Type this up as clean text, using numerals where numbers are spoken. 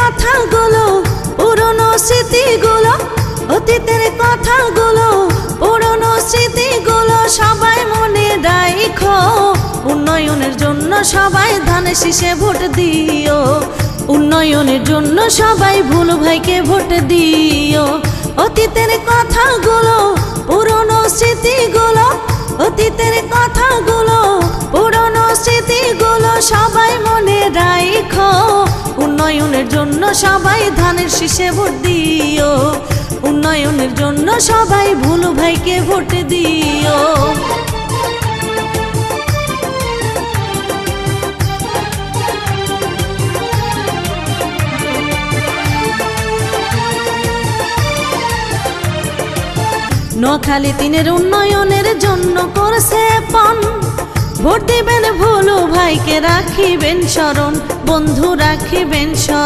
কথাগুলো পুরনো স্মৃতিগুলো, অতীতের কথাগুলো পুরনো স্মৃতিগুলো সবাই মনে রাখো। উন্নয়নের জন্য সবাই ধানে শীষে ভোট দিও, উন্নয়নের জন্য সবাই ভুলু ভাইকে ভোট দিও। অতীতের কথাগুলো পুরনো স্মৃতিগুলো, অতীতের কথাগুলো পুরনো স্মৃতিগুলো সবাই মনে রাখো। উন্নয়নের জন্য সবাই ধানের শীষে ভোট দিও, উন্নয়নের জন্য সবাই ভুলু ভাইকে ভোট দিও। নোয়াখালী 3-এর উন্নয়নের জন্য করছে পণ, ভোট দিবেন ভুলু ভাইকে রাখিবেন স্মরণ, বন্ধু রাখিবেন স্মরণ।